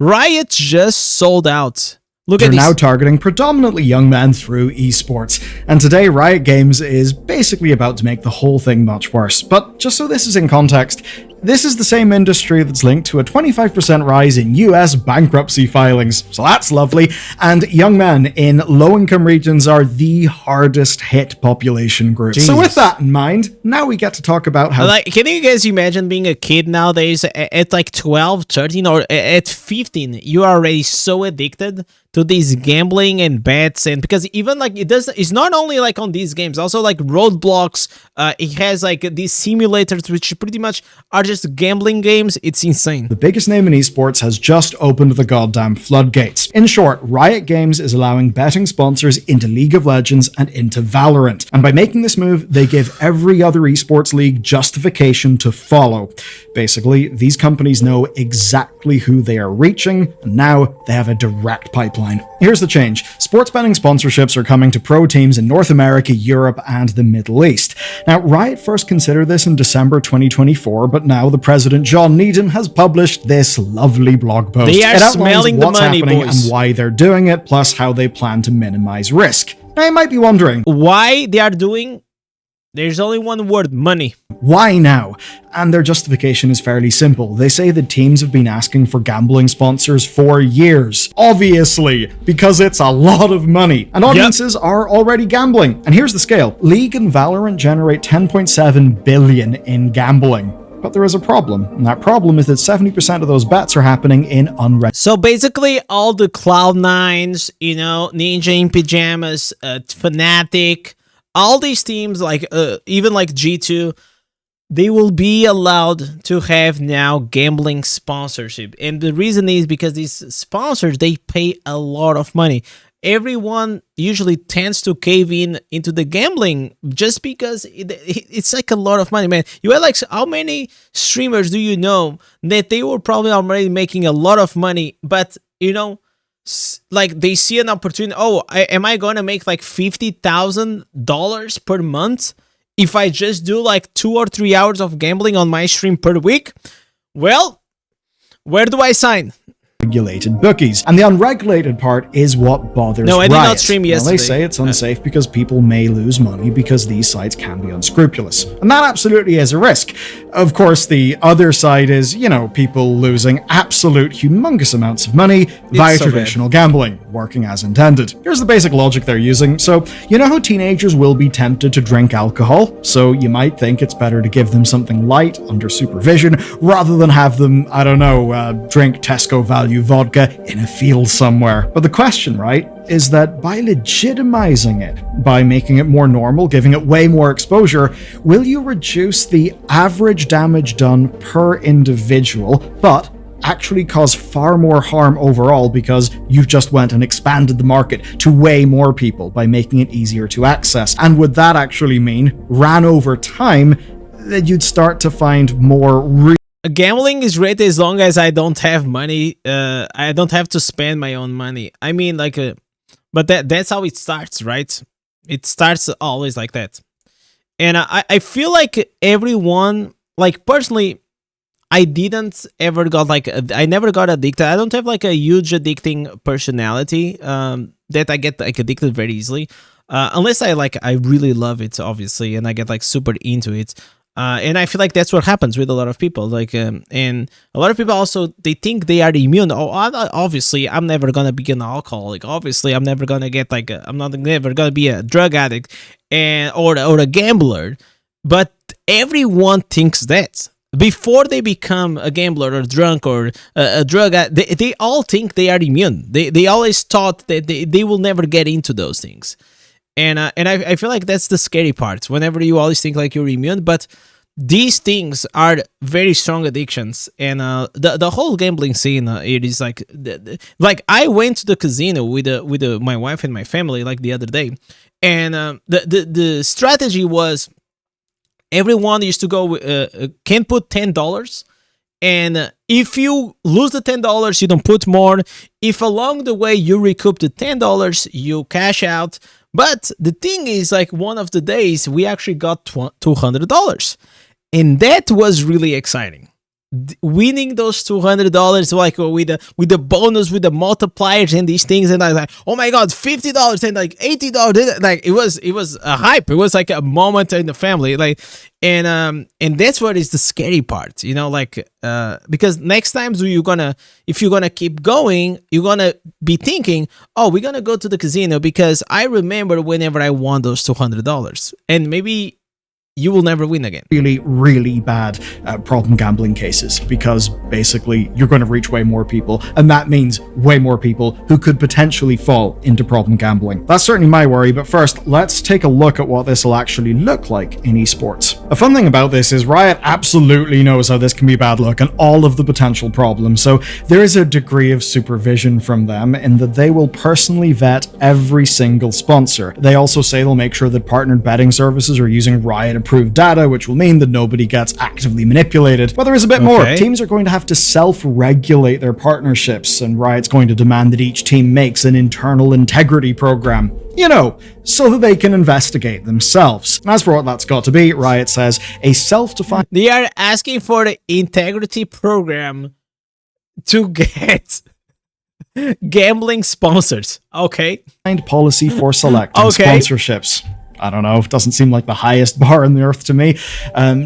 Riot just sold out. Look They're at this. now targeting predominantly young men through esports, and today Riot Games is basically about to make the whole thing much worse. But just so this is in context, this is the same industry that's linked to a 25% rise in US bankruptcy filings, so that's lovely, and young men in low-income regions are the hardest hit population group. Jeez. So with that in mind, now we get to talk about how... Like, can you guys imagine being a kid nowadays at like 12, 13, or at 15? You are already so addicted to these gambling and bets, and because even like it's not only like on these games, also like Roadblocks. It has like these simulators which pretty much are just gambling games. It's insane. The biggest name in esports has just opened the goddamn floodgates. In short, Riot Games is allowing betting sponsors into League of Legends and into Valorant. And by making this move, they give every other esports league justification to follow. Basically, these companies know exactly who they are reaching, and now they have a direct pipeline. Here's the change. Sports betting sponsorships are coming to pro teams in North America, Europe, and the Middle East. Now, Riot first considered this in December 2024, but now the president, John Needham, has published this lovely blog post. They are It outlines smelling the what's money, happening boys. and why they're doing it, plus how they plan to minimize risk. Now, you might be wondering, Why they are doing? There's only one word: money. why now? And their justification is fairly simple. They say the teams have been asking for gambling sponsors for years. Obviously, because it's a lot of money. And audiences are already gambling. And here's the scale. League and Valorant generate 10.7 billion in gambling. But there is a problem, and that problem is that 70% of those bets are happening in unregistered. So basically, all the Cloud9s, you know, Ninja in Pajamas, Fnatic, all these teams, like even like G2, they will be allowed to have now gambling sponsorship. And the reason is because these sponsors, they pay a lot of money. Everyone usually tends to cave into the gambling just because it's like a lot of money, man. You had like, how many streamers do you know that they were probably already making a lot of money, but you know, like they see an opportunity. Oh, am I going to make like $50,000 per month if I just do like 2 or 3 hours of gambling on my stream per week? Well, where do I sign? Regulated bookies. And the unregulated part is what bothers No, I did Riot. not stream Now, yesterday. they say it's unsafe because people may lose money because these sites can be unscrupulous. And that absolutely is a risk. Of course, the other side is, you know, people losing absolute humongous amounts of money via so traditional gambling, working as intended. Here's the basic logic they're using. So, you know how teenagers will be tempted to drink alcohol? So you might think it's better to give them something light under supervision rather than have them, I don't know, drink Tesco value vodka in a field somewhere. But the question, right, is that by legitimizing it, by making it more normal, giving it way more exposure, will you reduce the average damage done per individual, but actually cause far more harm overall because you've just went and expanded the market to way more people by making it easier to access? And would that actually mean, ran over time, that you'd start to find more Gambling is great as long as I don't have money. I don't have to spend my own money. I mean, like, but that's how it starts, right? It starts always like that. And I feel like everyone, like personally, I didn't ever got like, I never got addicted. I don't have like a huge addicting personality that I get like addicted very easily. Unless I really love it, obviously, and I get like super into it. And I feel like that's what happens with a lot of people. Like, and a lot of people also, they think they are immune. Oh, obviously, I'm never gonna be an alcoholic. Obviously, I'm never gonna get like, I'm not never gonna be a drug addict or a gambler. But everyone thinks that before they become a gambler or drunk or a drug addict. They all think they are immune. They always thought that they will never get into those things. And I feel like that's the scary part. Whenever you always think like you're immune, but these things are very strong addictions. And the whole gambling scene, it is like I went to the casino with my wife and my family like the other day, and the strategy was everyone used to go can put $10. And if you lose the $10, you don't put more. If along the way you recoup the $10, you cash out. But the thing is, like, one of the days we actually got $200, and that was really exciting. winning those $200 like with the bonus, with the multipliers and these things, and I was like, oh my god, $50 and like $80, like it was a hype. It was like a moment in the family, like, and that's what is the scary part, you know, like because next time if you're gonna keep going, you're gonna be thinking, oh, we're gonna go to the casino because I remember whenever I won those $200, and maybe you will never win again. Really, really bad problem gambling cases, because basically you're going to reach way more people, and that means way more people who could potentially fall into problem gambling. That's certainly my worry, but first, let's take a look at what this will actually look like in esports. A fun thing about this is Riot absolutely knows how this can be bad luck and all of the potential problems, so there is a degree of supervision from them in that they will personally vet every single sponsor. They also say they'll make sure that partnered betting services are using Riot approved data, which will mean that nobody gets actively manipulated. But there is a bit more. Teams are going to have to self-regulate their partnerships, and Riot's going to demand that each team makes an internal integrity program. You know, so that they can investigate themselves. As for what that's got to be, Riot says a self-defined... They are asking for the integrity program to get gambling sponsors. Okay. ...policy for selecting sponsorships. I don't know, it doesn't seem like the highest bar on the earth to me.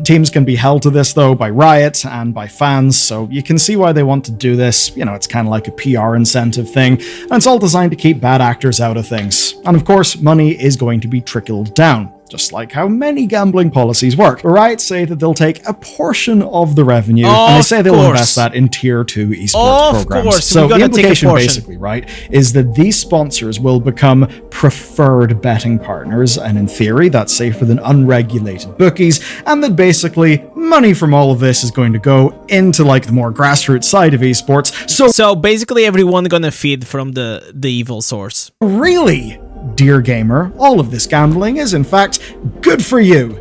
Teams can be held to this, though, by Riot and by fans, so you can see why they want to do this. You know, it's kind of like a PR incentive thing, and it's all designed to keep bad actors out of things. And of course, money is going to be trickled down, just like how many gambling policies work. Riot say that they'll take a portion of the revenue, and they say they'll invest that in Tier 2 esports programs. So the implication, basically, right, is that these sponsors will become preferred betting partners, and in theory, that's safer than unregulated bookies, and that basically money from all of this is going to go into like the more grassroots side of esports. So basically everyone gonna feed from the evil source. Really? Dear gamer, all of this gambling is in fact good for you.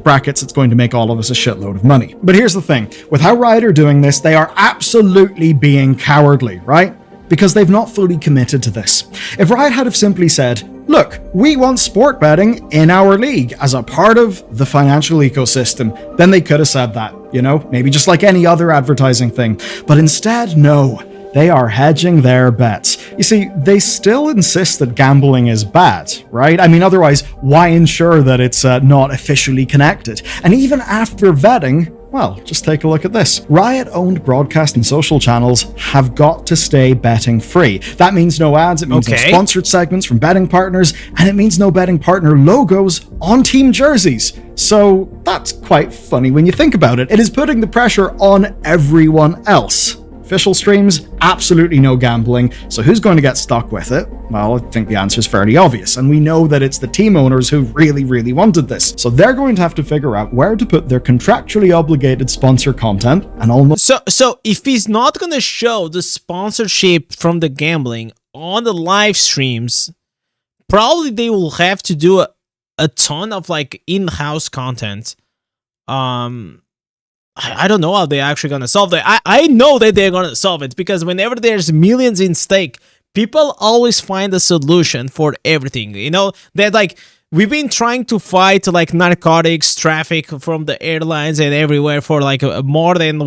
Brackets, it's going to make all of us a shitload of money. But here's the thing, with how Riot are doing this, they are absolutely being cowardly, right? Because they've not fully committed to this. If Riot had have simply said, look, we want sport betting in our league as a part of the financial ecosystem, then they could have said that, you know, maybe just like any other advertising thing. But instead, no. They are hedging their bets. You see, they still insist that gambling is bad, right? I mean, otherwise, why ensure that it's not officially connected? And even after vetting, well, just take a look at this. Riot-owned broadcast and social channels have got to stay betting free. That means no ads, it means no sponsored segments from betting partners, and it means no betting partner logos on team jerseys. So that's quite funny when you think about it. It is putting the pressure on everyone else. Official streams, absolutely no gambling, so who's going to get stuck with it? Well, I think the answer is fairly obvious, and we know that it's the team owners who really, really wanted this. So they're going to have to figure out where to put their contractually obligated sponsor content, and almost... So if he's not going to show the sponsorship from the gambling on the live streams, probably they will have to do a ton of like in-house content. I don't know how they're actually going to solve that. I know that they're going to solve it, because whenever there's millions in stake, people always find a solution for everything. You know, that like we've been trying to fight like narcotics traffic from the airlines and everywhere for like more than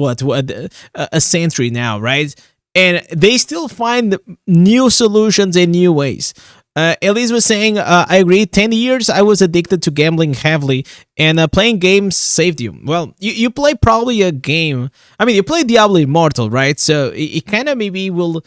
a century now, right? And they still find new solutions and new ways. Elise was saying, I agree, 10 years I was addicted to gambling heavily, and playing games saved you. Well, you play probably a game, I mean, you play Diablo Immortal, right? So it kind of maybe will,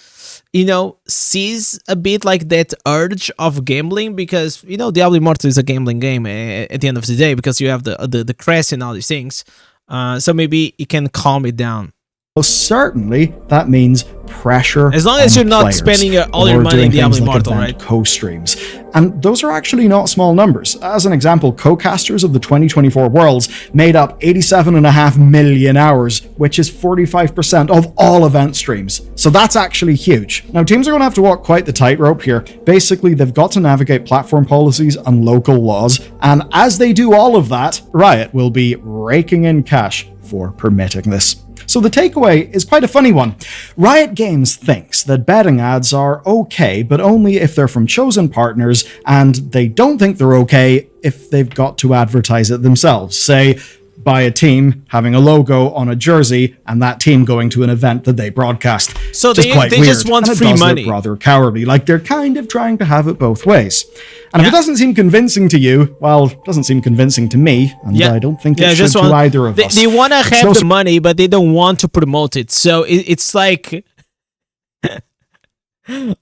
you know, seize a bit like that urge of gambling, because, you know, Diablo Immortal is a gambling game at the end of the day, because you have the crest and all these things. So maybe it can calm it down. Certainly, that means pressure. As long as you're not spending all your money in Diablo Immortal, right? Co-streams. And those are actually not small numbers. As an example, co-casters of the 2024 Worlds made up 87.5 million hours, which is 45% of all event streams. So that's actually huge. Now, teams are going to have to walk quite the tightrope here. Basically, they've got to navigate platform policies and local laws. And as they do all of that, Riot will be raking in cash for permitting this. So the takeaway is quite a funny one. Riot Games thinks that betting ads are okay, but only if they're from chosen partners, and they don't think they're okay if they've got to advertise it themselves. Say, by a team having a logo on a jersey and that team going to an event that they broadcast. So just they just want and free it does money. Look rather cowardly, like they're kind of trying to have it both ways. And if it doesn't seem convincing to you, well, it doesn't seem convincing to me, and I don't think it should to either of us. They want to have the money, but they don't want to promote it. So it's like,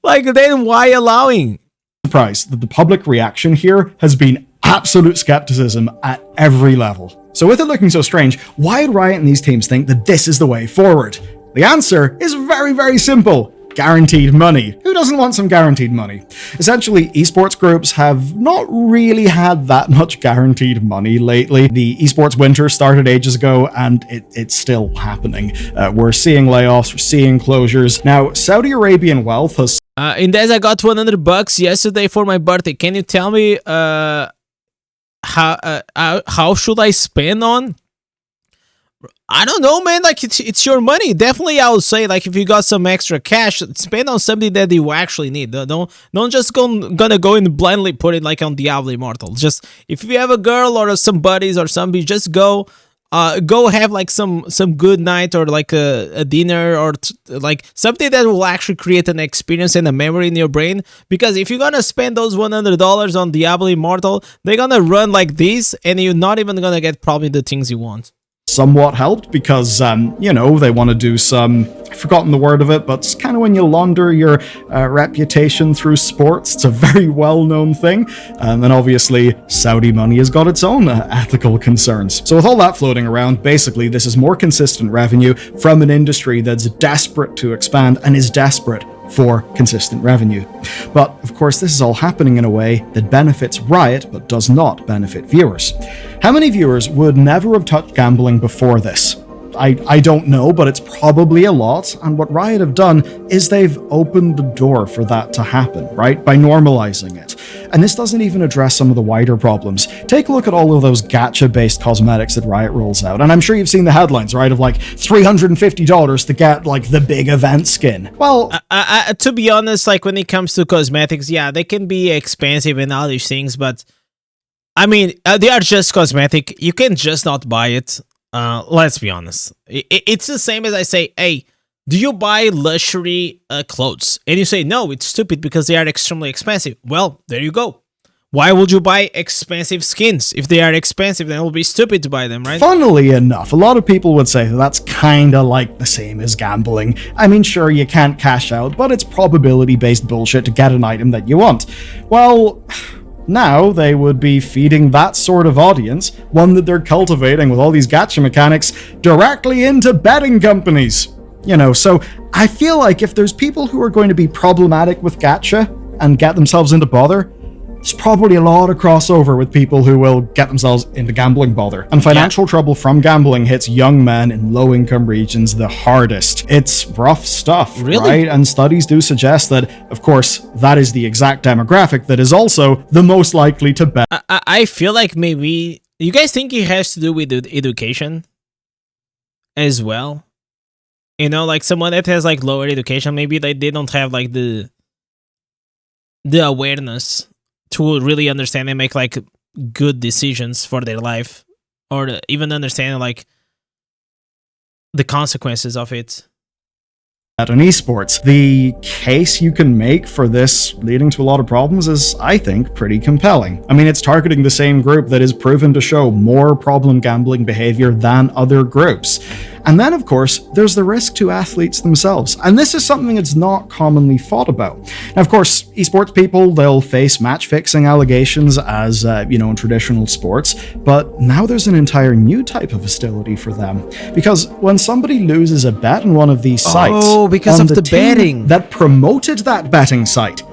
like then why allowing? Surprised that the public reaction here has been absolute skepticism at every level. So with it looking so strange, why would Riot and these teams think that this is the way forward? The answer is very, very simple. Guaranteed money. Who doesn't want some guaranteed money? Essentially, esports groups have not really had that much guaranteed money lately. The esports winter started ages ago, and it's still happening. We're seeing layoffs, we're seeing closures. Now, Saudi Arabian wealth has... Indez, I got $100 yesterday for my birthday. Can you tell me how should I spend on? I don't know, man. Like it's your money. Definitely, I would say like if you got some extra cash, spend on something that you actually need. Don't just gonna go and blindly put it like on Diablo Immortal. Just if you have a girl or some buddies or something, just go have like some good night or like a dinner or like something that will actually create an experience and a memory in your brain. Because if you're gonna spend those $100 on Diablo Immortal, they're gonna run like this, and you're not even gonna get probably the things you want. Somewhat helped because, you know, they want to do some, I've forgotten the word of it, but it's kind of when you launder your reputation through sports. It's a very well-known thing. And then obviously Saudi money has got its own ethical concerns. So with all that floating around, basically this is more consistent revenue from an industry that's desperate to expand and is desperate for consistent revenue. But of course, this is all happening in a way that benefits Riot but does not benefit viewers. How many viewers would never have touched gambling before this? I don't know, but it's probably a lot, and what Riot have done is they've opened the door for that to happen, right? By normalizing it. And this doesn't even address some of the wider problems. Take a look at all of those gacha-based cosmetics that Riot rolls out, and I'm sure you've seen the headlines, right? Of like $350 to get like the big event skin. Well, to be honest, like when it comes to cosmetics, yeah, they can be expensive and all these things, but I mean, they are just cosmetic. You can just not buy it. Let's be honest. It's the same as I say, hey, do you buy luxury clothes? And you say, no, it's stupid because they are extremely expensive. Well, there you go. Why would you buy expensive skins? If they are expensive, then it will be stupid to buy them, right? Funnily enough, a lot of people would say that's kind of like the same as gambling. I mean, sure, you can't cash out, but it's probability-based bullshit to get an item that you want. Well, now they would be feeding that sort of audience, one that they're cultivating with all these gacha mechanics, directly into betting companies. You know, so I feel like if there's people who are going to be problematic with gacha and get themselves into bother, there's probably a lot of crossover with people who will get themselves into gambling bother. And financial trouble from gambling hits young men in low-income regions the hardest. It's rough stuff, right? And studies do suggest that, of course, that is the exact demographic that is also the most likely to bet. I feel like maybe... You guys think it has to do with education as well? You know, like someone that has like lower education, maybe like they don't have like the awareness to really understand and make like good decisions for their life, or to even understand like the consequences of it. At an esports, the case you can make for this leading to a lot of problems is, I think, pretty compelling. I mean, it's targeting the same group that is proven to show more problem gambling behavior than other groups. And then, of course, there's the risk to athletes themselves. And this is something that's not commonly thought about. Now, of course, esports people, they'll face match-fixing allegations as, you know, in traditional sports. But now there's an entire new type of hostility for them. Because when somebody loses a bet on one of these sites, because of the betting that promoted that betting site,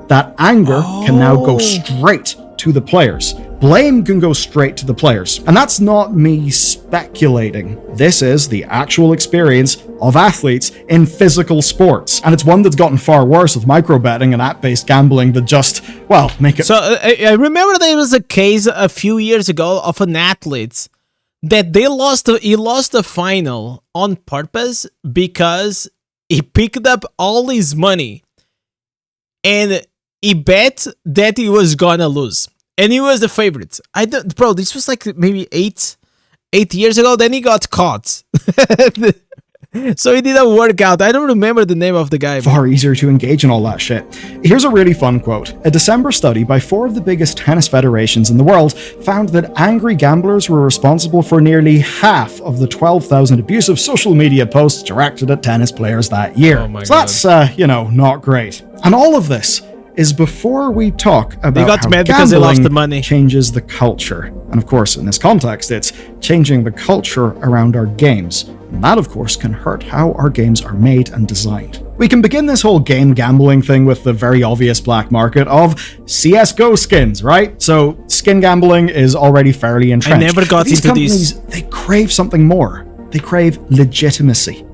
that anger can now go straight to the players. Blame can go straight to the players. And that's not me speculating. This is the actual experience of athletes in physical sports. And it's one that's gotten far worse with micro-betting and app-based gambling that just, well, make it... So I remember there was a case a few years ago of an athlete that he lost the final on purpose because he picked up all his money and he bet that he was gonna lose. And he was the favorite. Bro, this was like maybe 8 8 years ago. Then he got caught. So it didn't work out. I don't remember the name of the guy. Far easier to engage in all that shit. Here's a really fun quote. A December study by 4 of the biggest tennis federations in the world found that angry gamblers were responsible for nearly half of the 12,000 abusive social media posts directed at tennis players that year. Oh my so God. that's, not great. And all of this is before we talk about They got how mad because they lost the gambling money. changes the culture. And of course, in this context, it's changing the culture around our games. And that, of course, can hurt how our games are made and designed. We can begin this whole game gambling thing with the very obvious black market of CSGO skins, right? So skin gambling is already fairly entrenched. I never got These into these. companies, they crave something more. They crave legitimacy.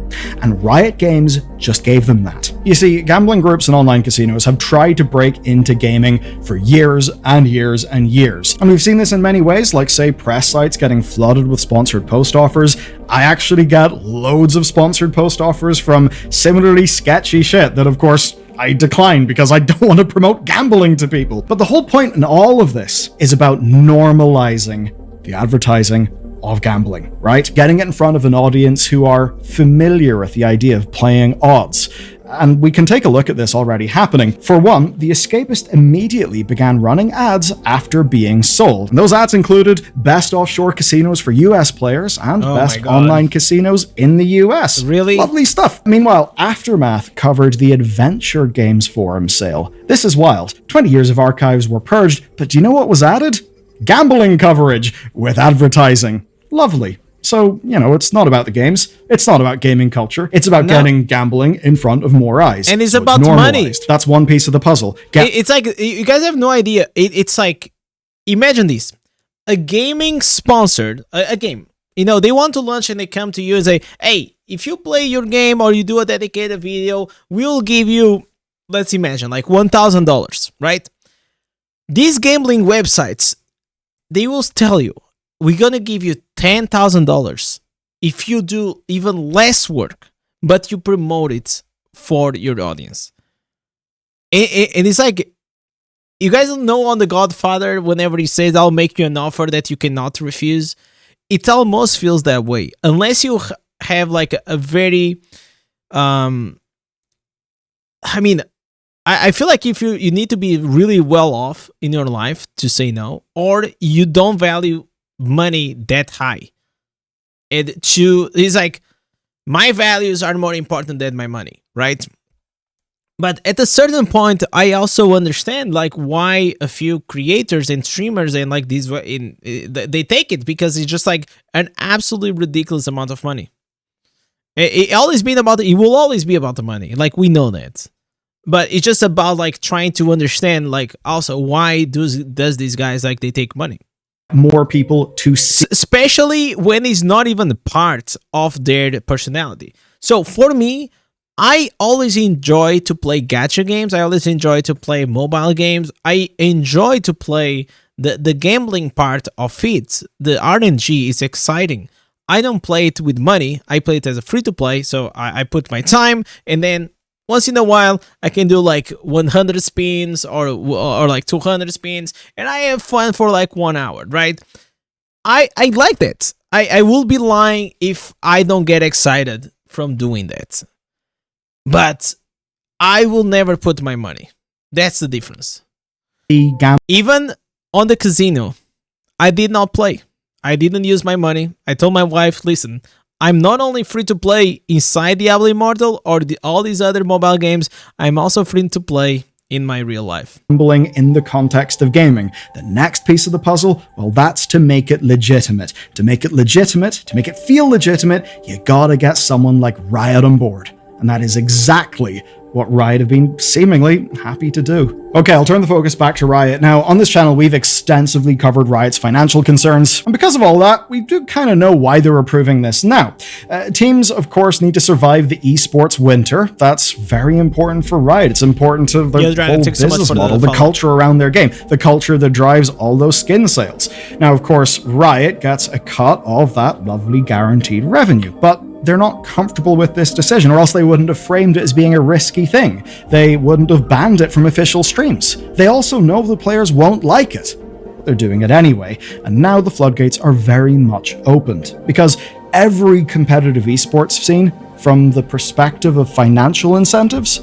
And Riot Games just gave them that. You see, gambling groups and online casinos have tried to break into gaming for years and years and years. And we've seen this in many ways, like say press sites getting flooded with sponsored post offers. I actually get loads of sponsored post offers from similarly sketchy shit that, of course, I decline because I don't want to promote gambling to people. But the whole point in all of this is about normalizing the advertising of gambling, right? Getting it in front of an audience who are familiar with the idea of playing odds. And we can take a look at this already happening. For one, The Escapist immediately began running ads after being sold. And those ads included best offshore casinos for US players and Oh best my God. online casinos in the US. Really? Lovely stuff. Meanwhile, Aftermath covered the Adventure Games Forum sale. This is wild. 20 years of archives were purged, but do you know what was added? Gambling coverage with advertising. Lovely. So, it's not about the games. It's not about gaming culture. It's about getting gambling in front of more eyes. And it's So about money. normalized. That's one piece of the puzzle. It's like, you guys have no idea. It's like, imagine this. A gaming sponsored, a game. They want to launch and they come to you and say, hey, if you play your game or you do a dedicated video, we'll give you, let's imagine, like $1,000, right? These gambling websites, they will tell you, we're going to give you $10,000 if you do even less work, but you promote it for your audience. And it's like, you guys know on The Godfather, whenever he says, I'll make you an offer that you cannot refuse, it almost feels that way. Unless you have like a very, I feel like if you need to be really well off in your life to say no, or you don't value money that high. It's like, my values are more important than my money, right? But at a certain point, I also understand like why a few creators and streamers and like these they take it, because it's just like an absolutely ridiculous amount of money. It will always be about the money, like we know that. But it's just about like trying to understand like also why does these guys like they take money. More people to see. Especially when it's not even part of their personality. So for me, I always enjoy to play gacha games. I always enjoy to play mobile games. I enjoy to play the gambling part of it. The RNG is exciting. I don't play it with money. I play it as a free-to-play, so I put my time, and then once in a while, I can do like 100 spins or like 200 spins, and I have fun for like 1 hour, right? I like that. I will be lying if I don't get excited from doing that. But I will never put my money. That's the difference. Even on the casino, I did not play. I didn't use my money. I told my wife, listen, I'm not only free to play inside Diablo Immortal or all these other mobile games, I'm also free to play in my real life. Gambling in the context of gaming. The next piece of the puzzle, well, that's to make it legitimate. To make it legitimate, to make it feel legitimate, you gotta get someone like Riot on board. And that is exactly what Riot have been seemingly happy to do. Okay, I'll turn the focus back to Riot. Now, on this channel, we've extensively covered Riot's financial concerns, and because of all that, we do kind of know why they're approving this now. Teams, of course, need to survive the esports winter. That's very important for Riot. It's important to their whole business model, the culture around their game, the culture that drives all those skin sales. Now, of course, Riot gets a cut of that lovely guaranteed revenue, but they're not comfortable with this decision, or else they wouldn't have framed it as being a risky thing. They wouldn't have banned it from official streams. They also know the players won't like it. they're doing it anyway. And now the floodgates are very much opened, because every competitive esports scene, from the perspective of financial incentives,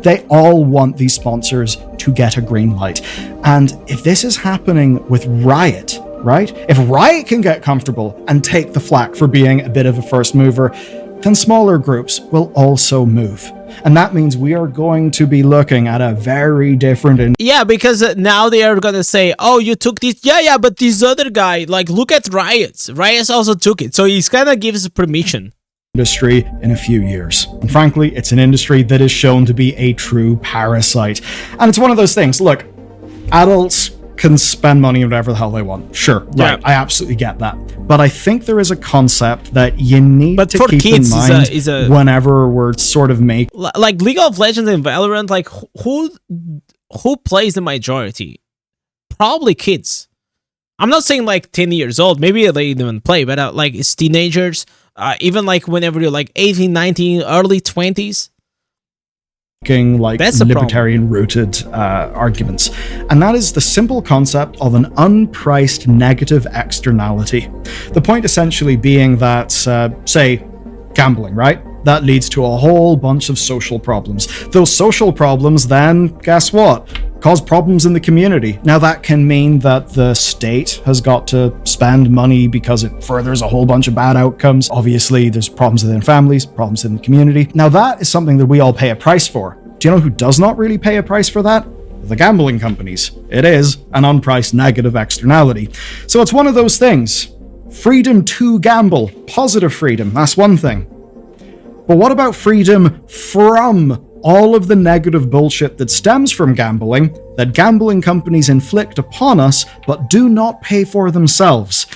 they all want these sponsors to get a green light. And if this is happening with Riot, right? If Riot can get comfortable and take the flak for being a bit of a first mover, then smaller groups will also move. And that means we are going to be looking at a very different... Yeah, because now they are gonna say, oh, you took this. Yeah, but this other guy, like, look at Riot. Riot also took it. So he's kind of gives permission. Industry in a few years. And frankly, it's an industry that is shown to be a true parasite. And it's one of those things, look, adults can spend money on whatever the hell they want. Sure, right, I absolutely get that. But I think there is a concept that you need to keep in mind whenever we're sort of making... Like League of Legends and Valorant, like, who plays the majority? Probably kids. I'm not saying like 10 years old, maybe they even play, but like it's teenagers, even like whenever you're like 18, 19, early 20s. Like libertarian-rooted arguments. And that is the simple concept of an unpriced negative externality. The point essentially being that, say, gambling, right? That leads to a whole bunch of social problems. Those social problems then, guess what? Cause problems in the community. Now that can mean that the state has got to spend money because it furthers a whole bunch of bad outcomes. Obviously, there's problems within families, problems in the community. Now that is something that we all pay a price for. Do you know who does not really pay a price for that? The gambling companies. It is an unpriced negative externality. So it's one of those things. Freedom to gamble, positive freedom, that's one thing. But what about freedom from all of the negative bullshit that stems from gambling, that gambling companies inflict upon us, but do not pay for themselves?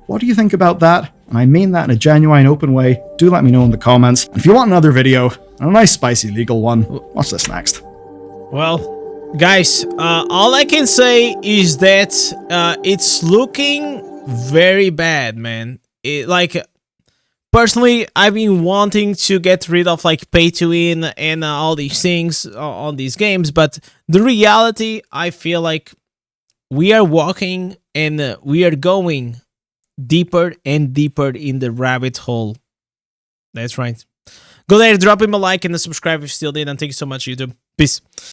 What do you think about that? And I mean that in a genuine, open way. Do let me know in the comments. And if you want another video, a nice, spicy, legal one, watch this next. Well, guys, all I can say is that it's looking very bad, man. Personally, I've been wanting to get rid of like pay to win and all these things on these games, but the reality, I feel like we are walking and we are going deeper and deeper in the rabbit hole. That's right. Go there, drop him a like and a subscribe if you still did, and thank you so much, YouTube. Peace.